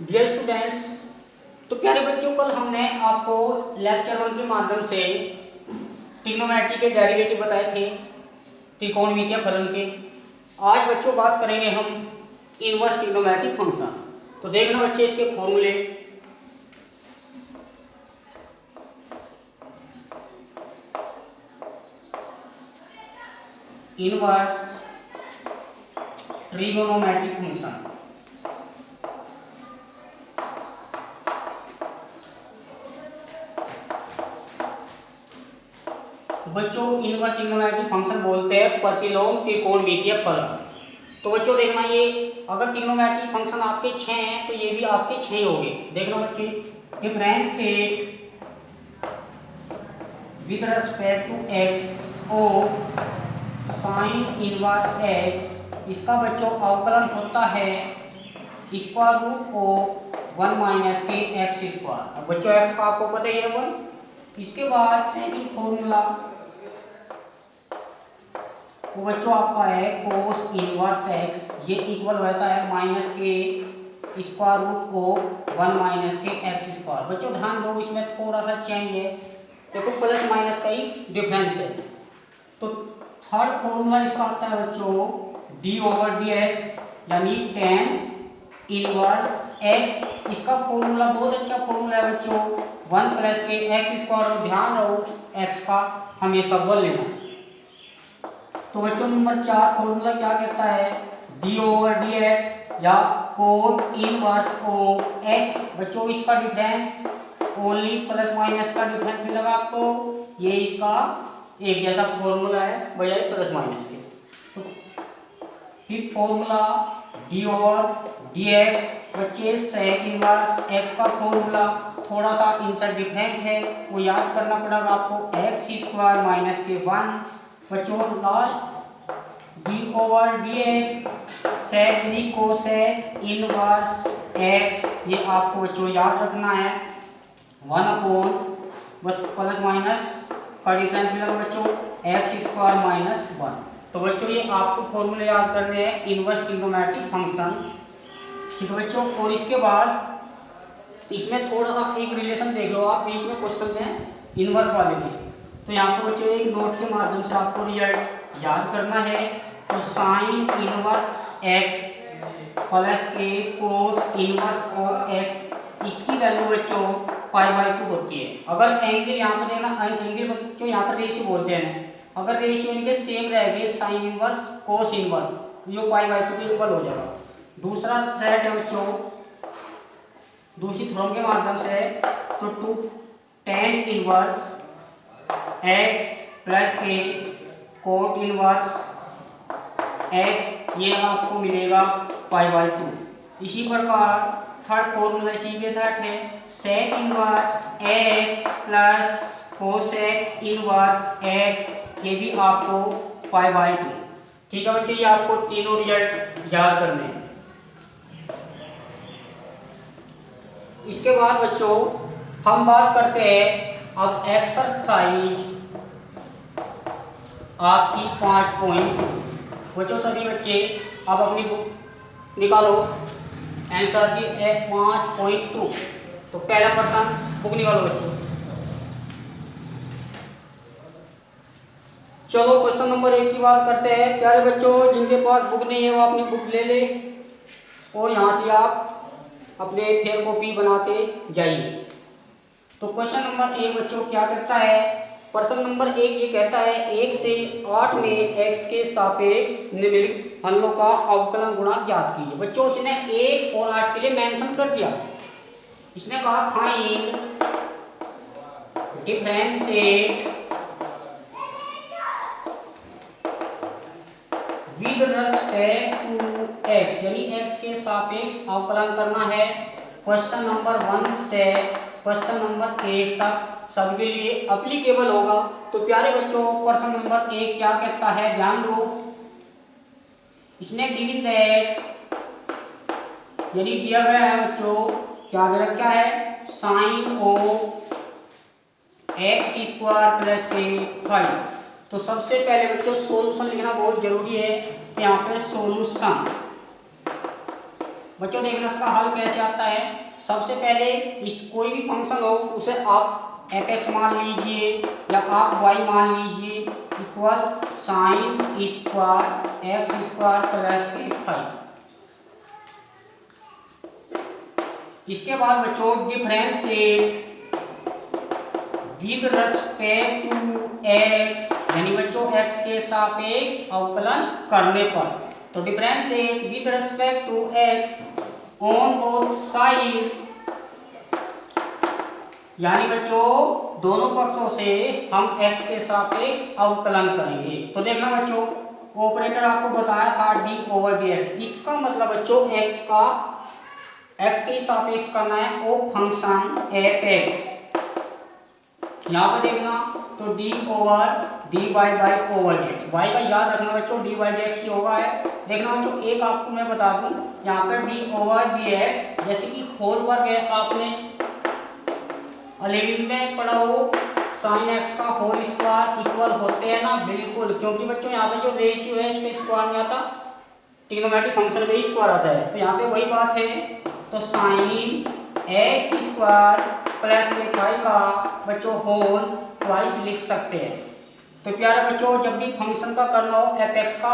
Dear students, तो प्यारे बच्चों, कल हमने आपको लेक्चर 1 के माध्यम से ट्रिग्नोमेट्री के डेरिवेटिव बताए थे, त्रिकोणमितीय फलन के। आज बच्चों बात करेंगे हम इनवर्स ट्रिग्नोमेट्रिक फंक्शन। तो देखना बच्चे इसके फॉर्मूले। इनवर्स ट्रिग्नोमेट्रिक फंक्शन बच्चों, इनवर्स ट्रिग्नोमेट्रिक फंक्शन बोलते हैं प्रतिलोम त्रिकोणमितीय फलन। तो बच्चों देखना, ये अगर ट्रिग्नोमेट्रिक फंक्शन आपके 6 हैं तो ये भी आपके 6 हो गए। देखना बच्चे, differentiate with respect to x of sine inverse x, इसका बच्चों अवकलन होता है स्क्वायर रूट ओ 1 माइनस के एक्स स्क्वायर। अब बच्चों एक्स का आपको पता ही है 1। इसके बाद सेकंड फॉर्मूला वो बच्चों आपका है कोस इनवर्स एक्स, ये इक्वल होता है माइनस के स्क्वायर रूट ओ 1 माइनस के एक्स स्क्वायर। बच्चों ध्यान दो, इसमें थोड़ा सा चेंज है, देखो प्लस माइनस का ही डिफरेंस है। तो थर्ड फॉर्मूला इसका आता है बच्चों डी ओवर डी एक्स, यानी टेन इनवर्स एक्स। इसका फॉर्मूला बहुत अच्छा फॉर्मूला है बच्चों, 1 प्लस के एक्स स्क्वायर। ध्यान रहो एक्स का हमेशा 1 लेना। तो बच्चों नंबर 4 फॉर्मूला क्या कहता है, डी ओवर डी एक्स या कोट इनवर्स ओ एक्स। बच्चों इसका डिफरेंस ओनली प्लस माइनस का डिफरेंस मिलेगा आपको, ये इसका एक जैसा फॉर्मूला है बजाय प्लस माइनस के। तो फिर formula D over d x बच्चे सेक इनवर्स एक्स का फॉर्मूला थोड़ा सा इनसे डिफरेंट है, वो याद करना पड़ेगा आपको, एक्स स्क्वायर माइनस के 1। बच्चों last d over d x sec यानी कोसेक इनवर्स एक्स, ये आपको बच्चों याद रखना है 1 अपॉन बस प्लस माइनस का डिफरेंस मिलेगा बच्चों एक्स स्क्वायर माइनस 1। तो बच्चों ये आपको फॉर्मूले याद करने हैं इनवर्स ट्रिग्नोमेट्रिक फंक्शन, ठीक है बच्चों। और इसके बाद इसमें थोड़ा सा एक रिलेशन देख लो आप, बीच में क्वेश्चन में इनवर्स वाले में। तो यहाँ पर बच्चों एक नोट के माध्यम से आपको रिजल्ट याद करना है। तो साइन इनवर्स एक्स प्लस के कोस इनवर्स ओ एक्स, इसकी वैल्यू बच्चों पाई/2 होती है। अगर एंगल यहाँ पर देना, एंगल बच्चों यहाँ पर रेशियो बोलते हैं, अगर रेशियो इनके सेम रहेंगे साइन इनवर्स कोस इनवर्स, जो पाई/2 के इक्वल हो जाएगा। दूसरा सेट है बच्चों दूसरी थ्योरम के माध्यम से, तो to tan inverse x plus के कोट इनवर्स एक्स, ये आपको मिलेगा पाई/2। इसी प्रकार थर्ड फॉर्मूला इसी के साथ है sec inverse x plus cosec inverse x, ये भी आपको पाई/2। ठीक है बच्चों, ये आपको तीनों रिजल्ट याद करने हैं। इसके बाद बच्चों हम बात करते हैं अब एक्सरसाइज आपकी 5 पॉइंट। बच्चों सभी बच्चे अब अपनी बुक निकालो, आंसर की 5.2। तो पहला प्रश्न बुक निकालो बच्चों। चलो क्वेश्चन नंबर 1 की बात करते हैं। प्यारे बच्चों जिनके पास बुक नहीं है वो अपनी बुक ले ले और यहाँ से आप अपने फेयर कॉपी बनाते जाइए। तो क्वेश्चन नंबर 1 बच्चों क्या कहता है, प्रश्न नंबर 1 ये कहता है 1 से 8 में x के सापेक्ष निम्नलिखित फलनों का अवकलन गुणांक ज्ञात कीजिए। बच्चों इसने 1 और 8 के लिए मेंशन कर दिया, इसने कहा find differentiate with respect to x, यानी x के सापेक्ष अवकलन करना है। क्वेश्चन नंबर 1 से क्वेश्चन नंबर 8 तक सबके लिए एप्लीकेबल होगा। तो प्यारे बच्चों प्रश्न नंबर 1 क्या कहता है, ध्यान दो। इसने गिवन दैट, यानी दिया गया है बच्चों, क्या दे रखा है, साइन ओ एक्स स्क्वायर प्लस के 5। तो सबसे पहले बच्चों सोल्यूशन लिखना बहुत जरूरी है। तो यहाँ पे सोल्यूशन बच्चों देखना इसका हल कैसे आता है। सबसे पहले इस कोई भी फंक्शन हो उसे आप एफ एक्स मान लीजिए या आप वाई मान लीजिए equal sine square x square plus के 5। इसके बाद बच्चों differentiate with respect to x, यानी बच्चों एक्स के सापेक्ष अवकलन करने पर। तो differentiate with respect to x on both side, यानी बच्चों दोनों पक्षों से हम x के सापेक्ष अवकलन करेंगे। तो देखना बच्चों ऑपरेटर आपको बताया था d/dx, इसका मतलब बच्चों x के सापेक्ष करना है वो फंक्शन fx। यहाँ पे देखना तो d/dy/dx, y का याद रखना बच्चों d/dx ही होगा है। देखना बच्चों एक आपको मैं बता दूं यहाँ पर d/dx जैसे कि होल वर्ग है, आपने 11 में पढ़ा हो साइन एक्स का होल स्क्वायर इक्वल होते हैं ना, बिल्कुल, क्योंकि बच्चों यहाँ पे जो रेशियो है इसमें स्क्वायर नहीं आता, ट्रिग्नोमेट्रिक फंक्शन में ही स्क्वायर आता है। तो यहाँ पे वही बात है, तो साइन एक्स स्क्वायर प्लस के फाइव का बच्चों होल ट्वाइस लिख सकते हैं। तो प्यारे बच्चों जब भी फंक्शन का करना हो एफ एक्स का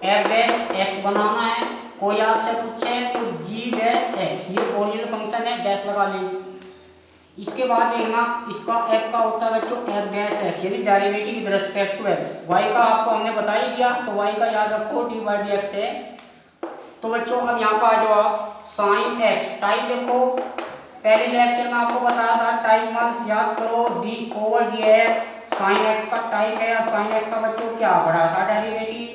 एफ डैश एक्स बनाना है, कोई आपसे पूछे तो जी डैश एक्स, ये ओरिजिनल फंक्शन है, डैश लगा लेंगे। इसके बाद देखना इसका f का होता है बच्चों f डैश x, यानी derivative with respect to x। y का आपको हमने बता ही दिया, तो y का याद रखो d/dx है। तो बच्चों अब यहाँ पर आ जाओ आप साइन x टाइप देखो, पहले लेक्चर में आपको बताया था टाइप मान याद करो d/dx, साइन x का टाइप है, और साइन x का बच्चों क्या बड़ा सा डेरिवेटिव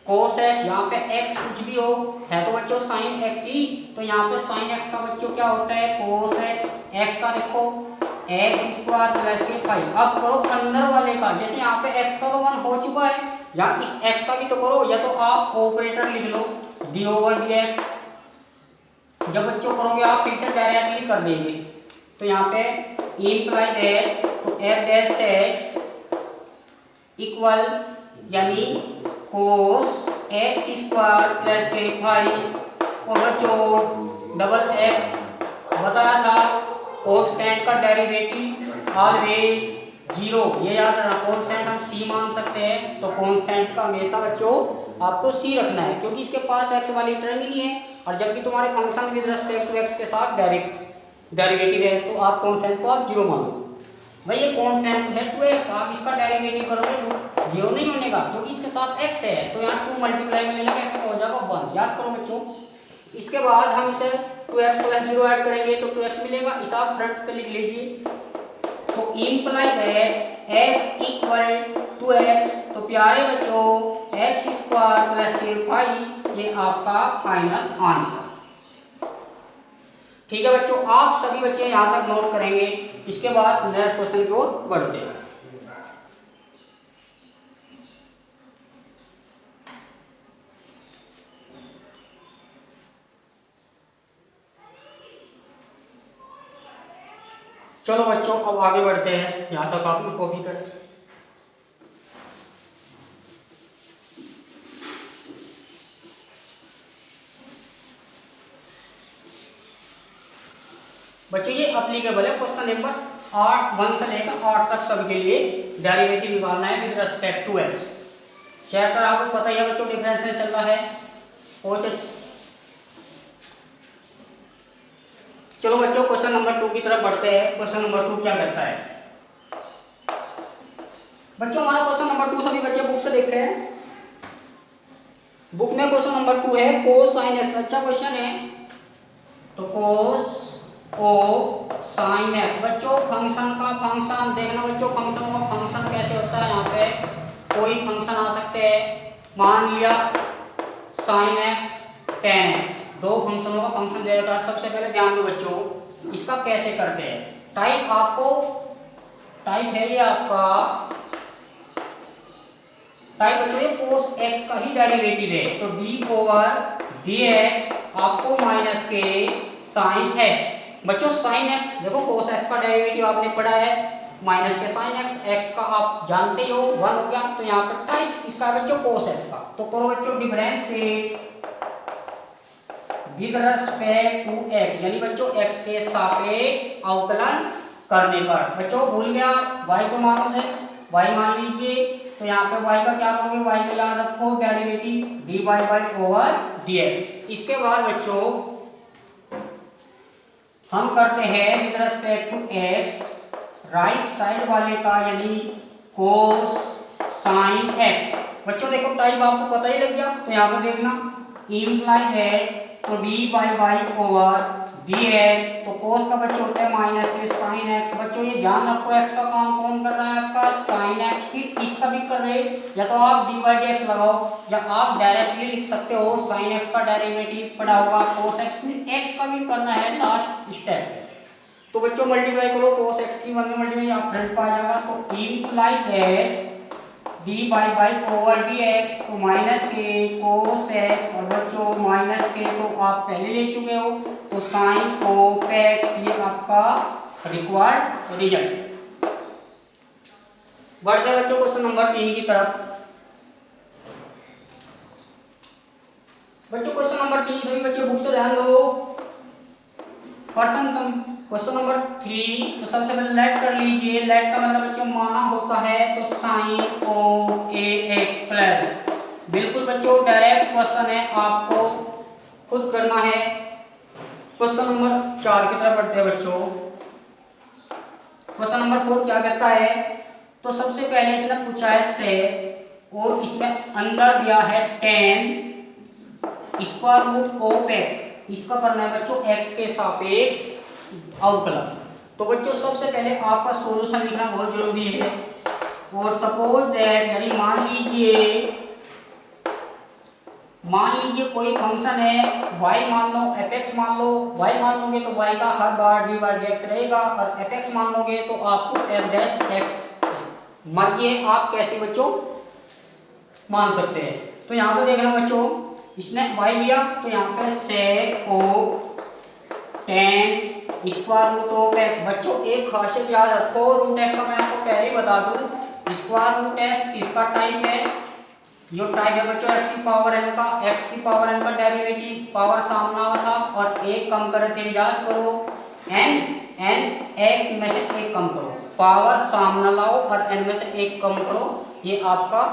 cos x, यहाँ पे x कुछ भी हो है तो बच्चों साइन x ही, तो यहाँ पे साइन x का बच्चों क्या होता है cos x, x का देखो x स्क्वायर प्लस के 5। अब करो अंदर वाले का, जैसे यहाँ पे x का तो 1 हो चुका है, यहाँ इस x का भी तो करो, या तो आप ऑपरेटर लिख लो d/dx, जब बच्चों करोगे आप फिर से डायरेक्टली कर देंगे। तो यहाँ पे इम्प्लाई दैट तो f डैश x इक्वल यानी cos x स्क्वायर प्लस के 5, और बच्चों डबल x बताया था कांस्टेंट का डेरिवेटिव ऑलवेज 0, ये याद रखना। कांस्टेंट हम c मान सकते हैं, तो कांस्टेंट का हमेशा बच्चों आपको c रखना है, क्योंकि इसके पास x वाली टर्म ही नहीं है, और जब भी तुम्हारे function with respect to x के साथ डायरेक्ट डेरिवेटिव है तो आप कांस्टेंट को आप 0 मानो। भाई ये कांस्टेंट है 2x, आप इसका डेरिवेटिव करोगे तो 0 नहीं होने का, क्योंकि इसके साथ x है, तो यहाँ 2 मल्टीप्लाई में ले लेंगे x हो जाएगा 1, याद करो बच्चों। इसके बाद हम इसे 2x प्लस 0 ऐड करेंगे तो 2x मिलेगा, इसे आप फ्रंट पे लिख लीजिए। तो imply that x equal to x, तो प्यारे बच्चों x स्क्वायर प्लस के 5 ये आपका फाइनल आंसर। ठीक है बच्चों, आप सभी बच्चे यहाँ तक नोट करेंगे, इसके बाद नेक्स्ट क्वेश्चन की ओर बढ़ते हैं। चलो बच्चों अब आगे बढ़ते हैं, यहाँ तक आपने कॉपी करें। बच्चों ये अप्लीकेबल है, क्वेश्चन नंबर 1 से लेकर 8 तक सबके लिए डेरिवेटिव निकालना है with respect to x। Chapter आपको पता ही है बच्चों, डिफरेंशियल चल रहा है। और चलो बच्चों क्वेश्चन नंबर 2 की तरफ बढ़ते हैं। क्वेश्चन नंबर 2 क्या कहता है बच्चों, हमारा क्वेश्चन नंबर 2 सभी बच्चे बुक से देख रहे हैं। बुक में क्वेश्चन नंबर 2 है cos sin x, अच्छा क्वेश्चन है। तो cos o sin x, बच्चों फंक्शन का फंक्शन देखना बच्चों, फंक्शन का फंक्शन कैसे होता है। यहाँ पे कोई फंक्शन आ सकते हैं, मान लिया sin x tan x, दो फंक्शनों का फंक्शन दे रखा है। सबसे पहले ध्यान दो बच्चों इसका कैसे करते हैं। टाइप आपको टाइप है ये आपका टाइप बच्चों ये cos x का ही डेरिवेटिव है, तो d/dx आपको माइनस के sin x। बच्चों sin x देखो cos x का डेरिवेटिव आपने पढ़ा है, माइनस के sin x, x का आप जानते हो 1 हो गया, तो यहाँ पर टाइप इसका है बच्चों cos x का। तो करो बच्चों differentiate with respect to x, यानी बच्चों एक्स के सापेक्ष अवकलन करने पर। बच्चों भूल गया y को मानो से y मान लीजिए, तो यहाँ पे y का क्या करोगे, y का याद रखो derivative dy by over dx। इसके बाद बच्चों हम करते हैं with respect to x right side वाले का, यानी कोस साइन x। बच्चों देखो टाइप आपको पता ही लग गया, तो यहाँ पर देखना इम्प्लाई है तो डी बाई ओवर dx, तो कोस का बच्चों होता है माइनस के साइन x। बच्चों ये ध्यान रखो x का काम कौन कर रहा है, आपका साइन x, फिर इसका भी कर रहे, या तो आप डी बाई dx लगाओ या आप डायरेक्टली लिख सकते हो साइन x का डेरिवेटिव पड़ा होगा कोस x, फिर x का भी करना है लास्ट स्टेप। तो बच्चों मल्टीप्लाई करो कोस x की 1 में मल्टीप्लाई आप फ्रंट पा जाएगा, तो इम्प्लाई है डी बाई ओवर dx, तो माइनस के कोस x, और बच्चों माइनस के तो आप पहले ले चुके हो, तो साइन कोस x, ये आपका रिक्वायर्ड रिजल्ट। बढ़ते हैं बच्चों क्वेश्चन नंबर 3 की तरफ। बच्चों क्वेश्चन नंबर 3 सभी बच्चे बुक से ध्यान दो। क्वेश्चन नंबर 3, तो सबसे पहले लेट कर लीजिए। लेट का मतलब बच्चों माना होता है तो साइन ओ ए एक्स प्लस, बिल्कुल बच्चों डायरेक्ट क्वेश्चन है, आपको खुद करना है। क्वेश्चन नंबर 4 की तरफ बढ़ते हैं बच्चों। क्वेश्चन नंबर 4 क्या कहता है, तो सबसे पहले इसने पूछा है से, और इसमें अंदर दिया है 10 स्क्वायर रूट ऑफ एक्स, इसका करना है बच्चों x के सापेक्ष अवकलन। तो बच्चों सबसे पहले आपका सॉल्यूशन लिखना बहुत जरूरी है। और सपोज दैट, यानी मान लीजिए कोई फंक्शन है y मान लो, fx मान लो, y मान लोगे तो y का हर बार dy dx रहेगा, और fx मान लोगे तो आपको f डैश x, मर्जी है आप कैसे बच्चों मान सकते हैं। तो यहाँ पे देखना बच्चों, इसने y लिया तो यहाँ पे sec of 10 square root of x। बच्चों एक खासियत याद रखो, रूट x का मैं आपको पहले ही बता दूं, स्क्वायर रूट x इसका टाइप है, जो टाइप है बच्चों x की पावर n का, x की पावर n का डेरिवेटिव पावर सामना वाला और एक कम करे थे, याद करो n एक में से एक कम करो, पावर सामना लाओ और n में से एक कम करो, ये आपका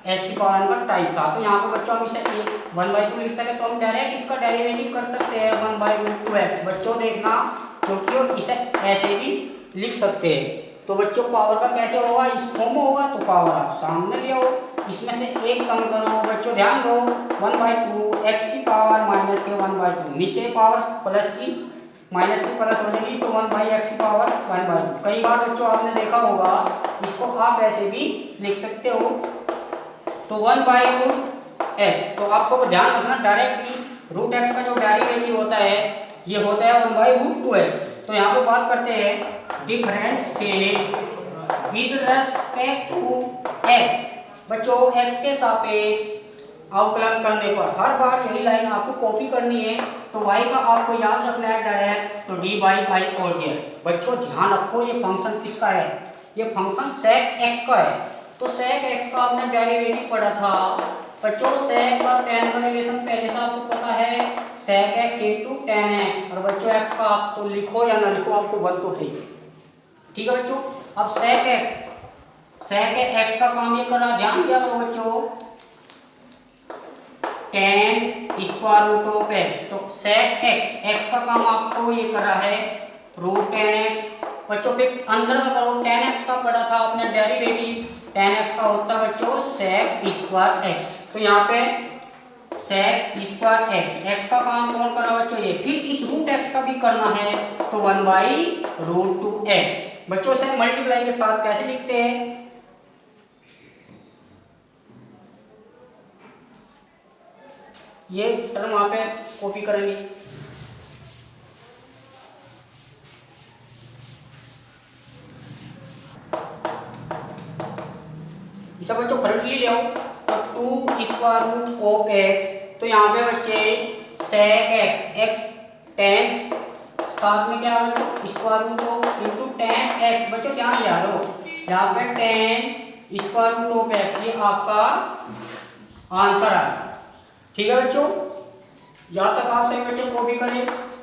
h की पावर n का टाइप था। तो यहाँ पे बच्चों हम इसे 1/2 लिख सकते, तो हम डायरेक्ट इसका डेरिवेटिव कर सकते हैं 1/√2x। बच्चों देखना, क्योंकि इसे ऐसे भी लिख सकते हैं। तो बच्चों पावर का कैसे होगा, इस फॉर्म में होगा, तो पावर आप सामने ले आओ, इसमें से एक कम करो। बच्चों ध्यान दो 1/2 x की पावर माइनस के 1/2, नीचे पावर प्लस की माइनस की प्लस हो जाएगी, तो 1/x की पावर 1/2। कई बार बच्चों आपने देखा होगा, इसको आप ऐसे भी लिख सकते हो, तो 1/√x। तो आपको ध्यान रखना डायरेक्टली रूट x का जो डेरिवेटिव होता है ये होता है 1/√2x। तो यहाँ पे बात करते हैं differentiate with respect to x। बच्चों x के सापेक्ष अवकलन करने पर हर बार यही लाइन आपको कॉपी करनी है, तो y का आपको याद रखना है डायरेक्ट, तो dy बाई और dx। बच्चों ध्यान रखो ये फंक्शन किसका है, ये फंक्शन sec x का है। तो sec x का आपने डेरिवेटिव पढ़ा था बच्चों, sec का tan का रिलेशन पहले से आपको पता है, sec x into tan x, और बच्चों x का आप तो लिखो या ना लिखो आपको 1 तो है ही, ठीक है बच्चों। अब sec x का काम ये कर रहा, ध्यान दिया करो बच्चों, tan square root of x, तो sec x का काम आपको ये कर रहा है रूट tan x। बच्चों फिर आंसर में करो, tan x का पढ़ा था आपने डेरिवेटिव, tan x का होता है बच्चों sec स्क्वायर x। तो यहाँ पे sec स्क्वायर x का काम कौन कर रहा है बच्चों, ये। फिर इस रूट x का भी करना है, तो 1/√2x। बच्चों से मल्टीप्लाई के साथ कैसे लिखते हैं, ये टर्म वहां पे कॉपी करेंगे, इसे बच्चों फ्रंटली ले आओ, तो 2 स्क्वायर रूट ऑफ x, तो यहाँ पे बच्चे sec x tan, साथ में क्या है बच्चों square root of into tan x। बच्चों ध्यान दिया दो, यहाँ पे tan square root of x, ये आपका आंसर है, ठीक है बच्चों। यहाँ तक आप सभी बच्चों को भी करें।